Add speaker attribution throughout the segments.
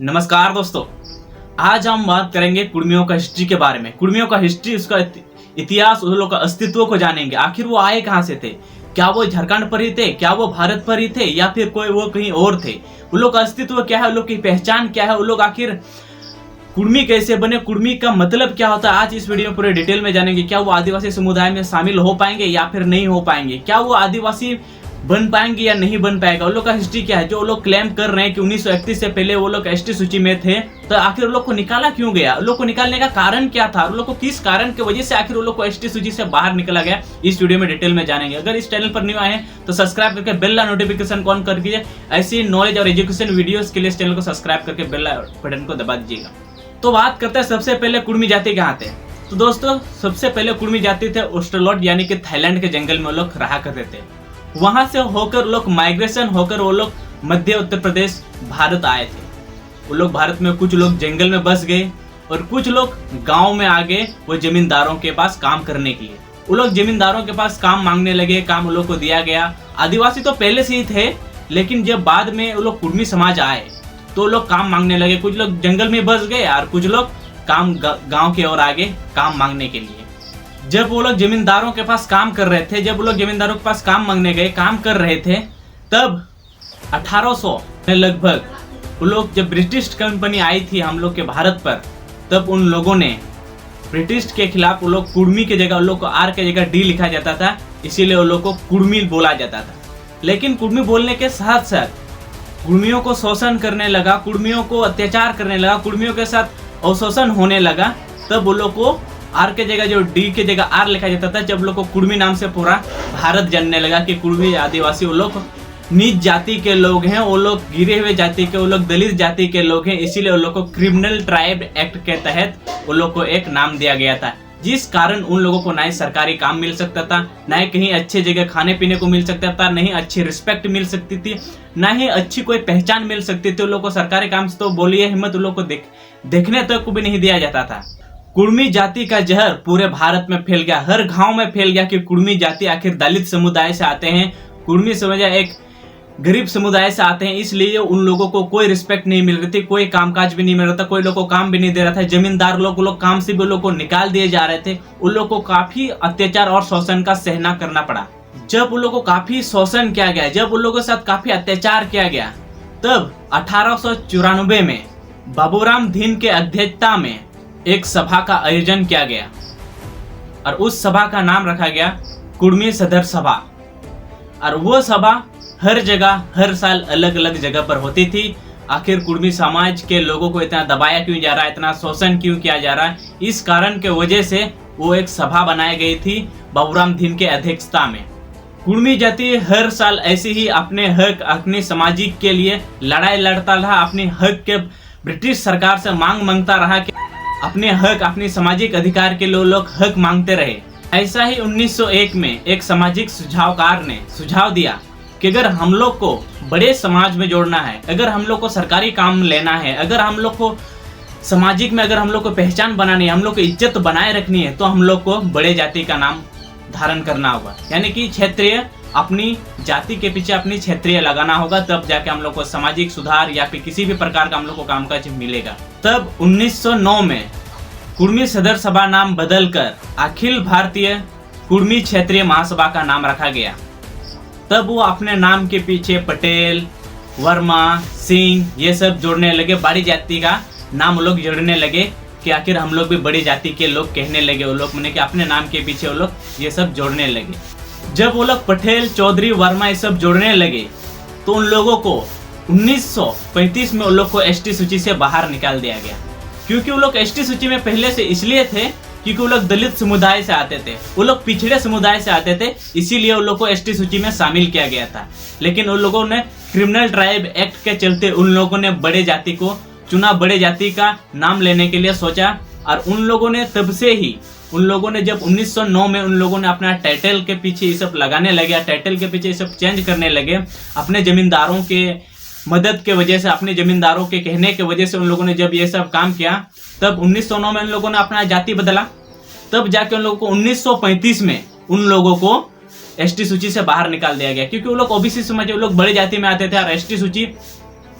Speaker 1: नमस्कार दोस्तों, आज हम बात करेंगे कुर्मियों का हिस्ट्री के बारे में। कुर्मियों का हिस्ट्री, उसका इतिहास, उन लोगों का अस्तित्व को जानेंगे। आखिर वो आए कहाँ से थे? क्या वो झारखंड पर ही थे? क्या वो भारत पर ही थे या फिर कोई वो कहीं और थे? उन लोग का अस्तित्व क्या है? उन लोग की पहचान क्या है? उन लोग आखिर कुर्मी कैसे बने? कुर्मी का मतलब क्या होता है? आज इस वीडियो में पूरे डिटेल में जानेंगे। क्या वो आदिवासी समुदाय में शामिल हो पाएंगे या फिर नहीं हो पाएंगे? क्या वो आदिवासी बन पाएंगे या नहीं बन पाएगा? उन लोग का हिस्ट्री क्या है? जो लोग क्लेम कर रहे हैं कि 1931 से पहले वो लोग एसटी सूची में थे, तो आखिर उन लोग को निकाला क्यों गया? उन लोग को निकालने का कारण क्या था? उन लोग को किस कारण की वजह से आखिर उन लोग को एसटी सूची से बाहर निकाला गया? इस वीडियो में डिटेल में जानेंगे। अगर इस चैनल पर न्यू आए हैं तो सब्सक्राइब करके बेल नोटिफिकेशन को ऑन कर दीजिए। ऐसी नॉलेज और एजुकेशन वीडियोस के लिए इस चैनल को सब्सक्राइब करके बेल बटन को दबा दीजिएगा। तो बात करते हैं सबसे पहले कुर्मी जाति कहाँ थे। तो दोस्तों, सबसे पहले कुर्मी जाति थे ऑस्ट्रेलोट, यानी कि थाईलैंड के जंगल में वो लोग रहा करते थे। वहां से होकर लोग माइग्रेशन होकर वो लोग मध्य उत्तर प्रदेश भारत आए थे। वो लोग भारत में कुछ लोग जंगल में बस गए और कुछ लोग गांव में आ गए, वो जमींदारों के पास काम करने के लिए। वो लोग जमींदारों के पास काम मांगने लगे, काम उन लोग को दिया गया। आदिवासी तो पहले से ही थे, लेकिन जब बाद में वो लोग कुर्मी समाज आए तो लोग काम मांगने लगे। कुछ लोग जंगल में बस गए और कुछ लोग काम गांव के ओर आगे काम मांगने के लिए। जब वो लोग जमींदारों के पास काम कर रहे थे, जब वो लोग जमींदारों के पास काम मांगने गए, काम कर रहे थे, तब 1800 में लगभग वो लोग, जब ब्रिटिश कंपनी आई थी हम लोग के भारत पर, तब उन लोगों ने ब्रिटिश के खिलाफ वो लोग कुर्मी की जगह, उन लोग को आर के जगह डी लिखा जाता था, इसीलिए उन लोग को कुर्मी बोला जाता था। लेकिन कुर्मी बोलने के साथ साथ कुर्मियों को शोषण करने लगा, कुर्मियों को अत्याचार करने लगा, कुर्मियों के साथ अवशोषण होने लगा। तब वो लोग को आर के जगह जो डी के जगह आर लिखा जाता था। जब लोग को कुर्मी नाम से पूरा भारत जानने लगा कि कुर्मी आदिवासी वो लोग नीच जाति के लोग हैं, वो लोग गिरे हुए जाति के, वो लोग दलित जाति के लोग हैं, इसीलिए वो लोग को क्रिमिनल ट्राइब एक्ट के तहत वो लोग को एक नाम दिया गया था। जिस कारण उन लोगों को ना ही सरकारी काम मिल सकता था, ना ही कहीं अच्छे जगह खाने पीने को मिल सकता था, ना ही अच्छी रिस्पेक्ट मिल सकती थी, ना ही अच्छी कोई पहचान मिल सकती थी। उन लोग को सरकारी काम से तो बोलिए हिम्मत, उन लोग को देखने तक को भी नहीं दिया जाता था। कुर्मी जाति का जहर पूरे भारत में फैल गया, हर गांव में फैल गया कि कुर्मी जाति आखिर दलित समुदाय से आते हैं, कुर्मी समुदाय एक गरीब समुदाय से आते हैं, इसलिए उन लोगों को कोई रिस्पेक्ट नहीं मिल रही थी, कोई कामकाज भी नहीं मिल रहा था, कोई लोग को काम भी नहीं दे रहा था। जमींदार लोग काम से भी उन लोग को निकाल दिए जा रहे थे। उन लोग को काफी अत्याचार और शोषण का सहना करना पड़ा। जब उन लोग को काफी शोषण किया गया, जब उन लोगों के साथ काफी अत्याचार किया गया, तब 1894 में बाबूराम धीन के अध्यक्षता में एक सभा का आयोजन किया गया और उस सभा का नाम रखा गया कुर्मी सदर सभा। और वो सभा हर जगह, हर साल अलग अलग जगह पर होती थी। आखिर कुर्मी समाज के लोगों को इतना दबाया क्यों जा रहा है, इतना शोषण क्यों किया जा रहा है, इस कारण के वजह से वो एक सभा बनाई गई थी बाबूराम धीन के अध्यक्षता में। कुर्मी जाति हर साल ऐसे ही अपने हक, अपने सामाजिक के लिए लड़ाई लड़ता रहा, अपने हक के ब्रिटिश सरकार से मांगता रहा कि अपने हक, अपने सामाजिक अधिकार के लिए लोग हक मांगते रहे। ऐसा ही 1901 में एक सामाजिक सुझावकार ने सुझाव दिया कि अगर हम लोग को बड़े समाज में जोड़ना है, अगर हम लोग को सरकारी काम लेना है, अगर हम लोग को सामाजिक में अगर हम लोग को पहचान बनानी है, हम लोग को इज्जत बनाए रखनी है, तो हम लोग को बड़े जाति का नाम धारण करना होगा, यानी कि क्षेत्रीय, अपनी जाति के पीछे अपनी क्षेत्रीय लगाना होगा। तब जाके हम लोग को सामाजिक सुधार या फिर किसी भी प्रकार का हम लोग को कामकाज मिलेगा। तब 1909 में कुर्मी सदर सभा नाम बदलकर अखिल भारतीय कुर्मी क्षेत्रीय महासभा का नाम रखा गया। तब वो अपने नाम के पीछे पटेल, वर्मा, सिंह ये सब जोड़ने लगे, बड़ी जाति का नाम लोग जोड़ने लगे कि आखिर हम लोग भी बड़ी जाति के लोग कहने लगे। वो लोग मैंने कि अपने नाम के पीछे वो लोग ये सब जोड़ने लगे। जब वो लोग पटेल, चौधरी, वर्मा ये सब जोड़ने लगे तो उन लोगों को 1935 में उन लोग को एसटी सूची से बाहर निकाल दिया गया। क्योंकि वो लोग एसटी सूची में पहले से इसलिए थे क्योंकि वो लोग दलित समुदाय से आते थे, वो लोग पिछड़े समुदाय से आते थे, इसीलिए उन लोग को एसटी सूची में शामिल किया गया था। लेकिन उन लोगों ने क्रिमिनल ट्राइब एक्ट के चलते उन लोगों ने बड़े जाति को चुना, बड़े जाति का नाम लेने के लिए सोचा। और उन लोगों ने तब से ही, उन लोगों ने जब 1909 में उन लोगों ने अपना टाइटल के पीछे ये सब लगाने लगे, टाइटल के पीछे ये सब चेंज करने लगे, अपने जमींदारों के मदद के वजह से, अपने जमींदारों के कहने के वजह से उन लोगों ने जब ये सब काम किया, तब 1909 में उन लोगों ने अपना जाति बदला। तब जाके उन लोगों को 1935 में उन लोगों को एसटी सूची से बाहर निकाल दिया गया, क्योंकि वो लोग ओबीसी समाज, वो लोग बड़े जाति में आते थे और एसटी सूची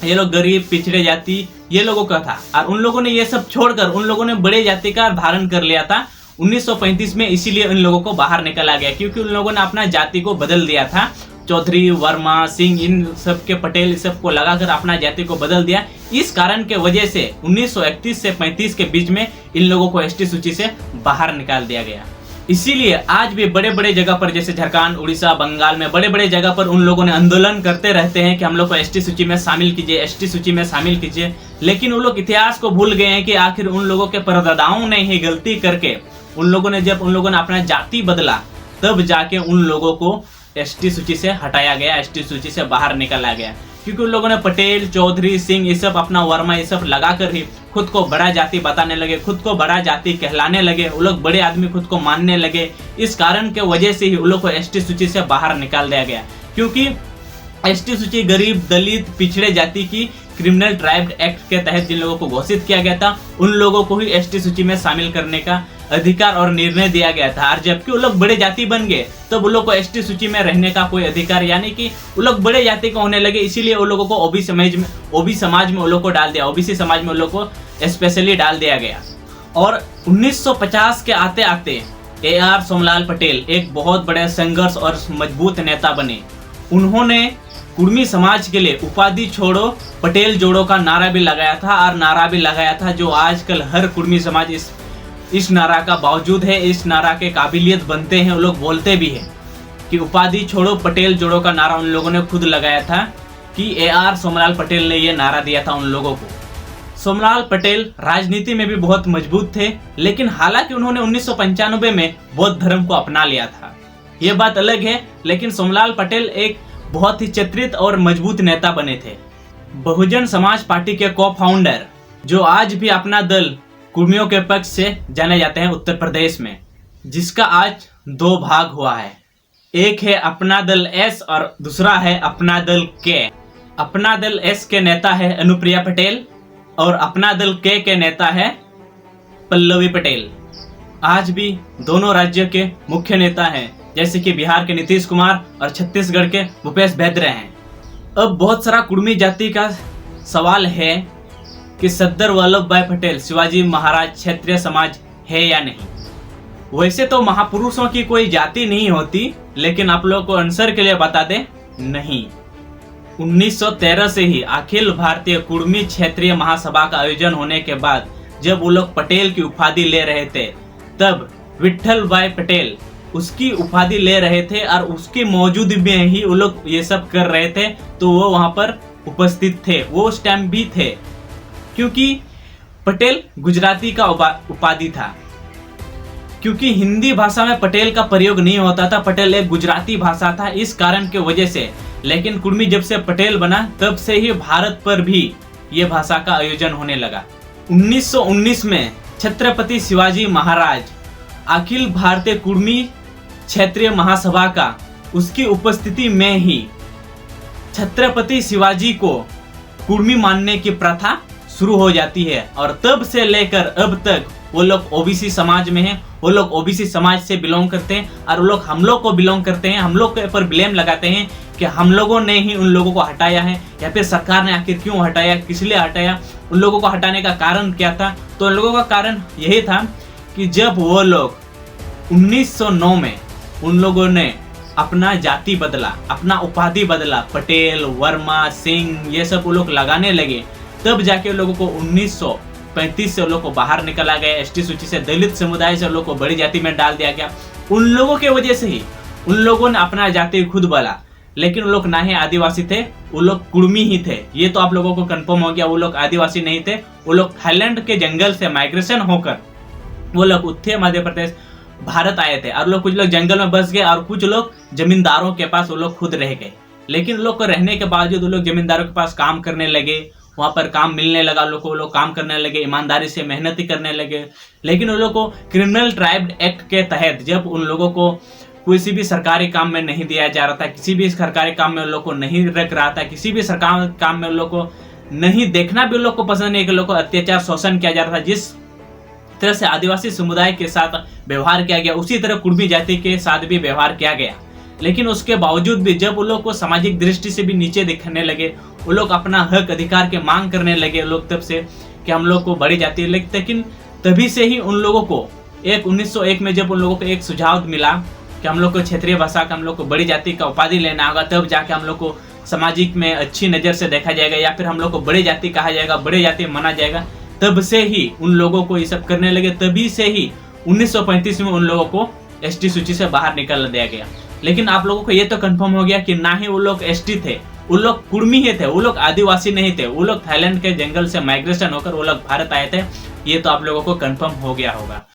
Speaker 1: ये लोग गरीब पिछड़े जाति ये लोगों का था, और उन लोगों ने ये सब छोड़कर उन लोगों ने बड़े जाति का धारण कर लिया था 1935 में। इसीलिए उन लोगों को बाहर निकाला गया, क्योंकि उन लोगों ने अपना जाति को बदल दिया था। चौधरी, वर्मा, सिंह, इन सब के, पटेल, इस सब को लगाकर अपना जाति को बदल दिया। इस कारण के वजह से 1931 से 35 के बीच में इन लोगों को एसटी सूची से बाहर निकाल दिया गया। इसीलिए आज भी बड़े बड़े जगह पर, जैसे झारखंड, उड़ीसा, बंगाल में बड़े बड़े जगह पर उन लोगों ने आंदोलन करते रहते हैं कि हम लोग को एसटी सूची में शामिल कीजिए, एसटी सूची में शामिल कीजिए। लेकिन वो लोग इतिहास को भूल गए हैं कि आखिर उन लोगों के परदादाओं ने ही गलती करके उन लोगों ने, जब उन लोगों ने अपना जाति बदला, तब जाके उन लोगों को एसटी सूची से हटाया गया, एसटी सूची से बाहर निकाला गया। क्योंकि उन लोगों ने पटेल, चौधरी, सिंह, ये सब, अपना वर्मा, ये सब लगाकर ही खुद को बड़ा जाति बताने लगे, खुद को बड़ा जाति कहलाने लगे। वो लोग बड़े आदमी खुद को मानने लगे। इस कारण के वजह से ही उन लोग को एसटी सूची से बाहर निकाल दिया गया। क्योंकि एसटी सूची गरीब, दलित, पिछड़े जाति की क्रिमिनल ट्राइब एक्ट के तहत जिन लोगों को घोषित किया गया था, उन लोगों को ही एसटी सूची में शामिल करने का अधिकार और निर्णय दिया गया था। और जबकि वो लोग बड़े जाति बन गए, तब उन लोग को एसटी सूची में रहने का कोई अधिकार, यानी कि वो लोग बड़े जाति का होने लगे। इसीलिए उन लोगों को ओबी समाज में उन लोग को डाल दिया, ओबीसी समाज में उन लोग को स्पेशली डाल दिया गया। और 1950 के आते आते AR सोमलाल पटेल एक बहुत बड़े संघर्ष और मजबूत नेता बने। उन्होंने कुर्मी समाज के लिए उपाधि छोड़ो पटेल जोड़ो का नारा भी लगाया था, और नारा भी लगाया था जो आजकल हर कुर्मी समाज इस नारा का बावजूद है, इस नारा के काबिलियत बनते हैं, वो लोग बोलते भी हैं कि उपाधि छोड़ो पटेल जोड़ो का नारा उन लोगों ने खुद लगाया था, कि AR सोमलाल पटेल ने ये नारा दिया था उन लोगों को। सोमलाल पटेल राजनीति में भी बहुत मजबूत थे, लेकिन हालांकि उन्होंने 1995 में बौद्ध धर्म को अपना लिया था, ये बात अलग है। लेकिन सोमलाल पटेल एक बहुत ही चित्रित और मजबूत नेता बने थे। बहुजन समाज पार्टी के को फाउंडर, जो आज भी अपना दल कुर्मियों के पक्ष से जाने जाते हैं उत्तर प्रदेश में, जिसका आज 2 भाग हुआ है। एक है अपना दल S और दूसरा है अपना दल K। अपना दल S के नेता है अनुप्रिया पटेल और अपना दल K के नेता है पल्लवी पटेल। आज भी दोनों राज्यों के मुख्य नेता हैं, जैसे कि बिहार के नीतीश कुमार और छत्तीसगढ़ के भूपेश बघेल हैं। अब बहुत सारा कुर्मी जाति का सवाल है कि सरदार वल्लभ भाई पटेल शिवाजी महाराज क्षत्रिय समाज है या नहीं। वैसे तो महापुरुषों की कोई जाति नहीं होती, लेकिन आप लोगों को आंसर के लिए बता दें, नहीं। 1913 से ही अखिल भारतीय कुर्मी क्षेत्रीय महासभा का आयोजन होने के बाद जब वो लोग पटेल की उपाधि ले रहे थे, तब विठल भाई पटेल उसकी उपाधि ले रहे थे, और उसकी मौजूदगी में ही वो लोग ये सब कर रहे थे, तो वो वहां पर उपस्थित थे, वो उस टाइम भी थे। क्योंकि पटेल गुजराती का उपाधि था, क्योंकि हिंदी भाषा में पटेल का प्रयोग नहीं होता था, पटेल एक गुजराती भाषा था, इस कारण के वजह से। लेकिन कुर्मी जब से पटेल बना, तब से ही भारत पर भी ये भाषा का आयोजन होने लगा। 1919 में छत्रपति शिवाजी महाराज अखिल भारतीय कुर्मी क्षेत्रीय महासभा का, उसकी उपस्थिति में ही छत्रपति शिवाजी को कुर्मी मानने की प्रथा शुरू हो जाती है। और तब से लेकर अब तक वो लोग ओबीसी समाज में हैं, वो लोग ओबीसी समाज से बिलोंग करते हैं, और वो लोग हम लोग को बिलोंग करते हैं, हम लोग के ऊपर ब्लेम लगाते हैं कि हम लोगों ने ही उन लोगों को हटाया है, या फिर सरकार ने आखिर क्यों हटाया, किस लिए हटाया, उन लोगों को हटाने का कारण क्या था। तो उन लोगों का कारण यही था कि जब वो लोग 1909 में उन लोगों ने अपना जाति बदला, अपना उपाधि बदला, पटेल, वर्मा, सिंह, ये सब वो लोग लगाने लगे, तब जाके लोगों को 1935 से लोगों को बाहर निकाला गया एसटी सूची से। दलित समुदाय से लोगों को बड़ी जाति में डाल दिया गया। उन लोगों के वजह से ही उन लोगों ने अपना जाति खुद बोला, लेकिन वो लोग ना ही आदिवासी थे, वो लोग कुर्मी ही थे। ये तो आप लोगों को कंफर्म हो गया, वो लोग आदिवासी नहीं थे, वो लोग थाईलैंड के जंगल से माइग्रेशन होकर वो लोग उत्तर मध्य प्रदेश भारत आए थे, और लोग कुछ लोग जंगल में बस गए और कुछ लोग जमींदारों के पास वो लोग खुद रह गए। लेकिन लोग को रहने के बावजूद वो लोग जमींदारों के पास काम करने लगे, वहां पर काम मिलने लगा, लोग को लोग काम करने लगे, ईमानदारी से मेहनती करने लगे। लेकिन उन लोगों को क्रिमिनल ट्राइब एक्ट के तहत जब उन लोगों को किसी भी सरकारी काम में नहीं दिया जा रहा था, किसी भी सरकारी काम में उन लोग को नहीं रख रहा था, किसी भी सरकारी काम में उन लोग को नहीं देखना भी उन लोग को पसंद नहीं, कि लोग को अत्याचार शोषण किया जा रहा था। जिस तरह से आदिवासी समुदाय के साथ व्यवहार किया गया, उसी तरह कुर्मी जाति के साथ भी व्यवहार किया गया। लेकिन उसके बावजूद भी जब उन लोग को सामाजिक दृष्टि से भी नीचे दिखने लगे, वो लोग अपना हक अधिकार के मांग करने लगे लोग तब से कि हम लोग को बड़ी जाति। लेकिन तभी से ही उन लोगों को 1901 में जब उन लोगों को एक सुझाव मिला कि हम लोग को क्षेत्रीय भाषा का हम लोग को बड़ी जाति का उपाधि लेना होगा, तब जाके हम लोग को सामाजिक में अच्छी नज़र से देखा जाएगा या फिर हम लोग को बड़ी जाति कहा जाएगा, बड़ी जाति माना जाएगा। तब से ही उन लोगों को ये सब करने लगे। तभी से ही 1935 में उन लोगों को एसटी सूची से बाहर निकाल दिया गया। लेकिन आप लोगों को ये तो कंफर्म हो गया कि ना ही वो लोग एसटी थे, वो लोग कुर्मी ही थे, वो लोग आदिवासी नहीं थे, वो लोग थाईलैंड के जंगल से माइग्रेशन होकर वो लोग भारत आए थे। ये तो आप लोगों को कंफर्म हो गया होगा।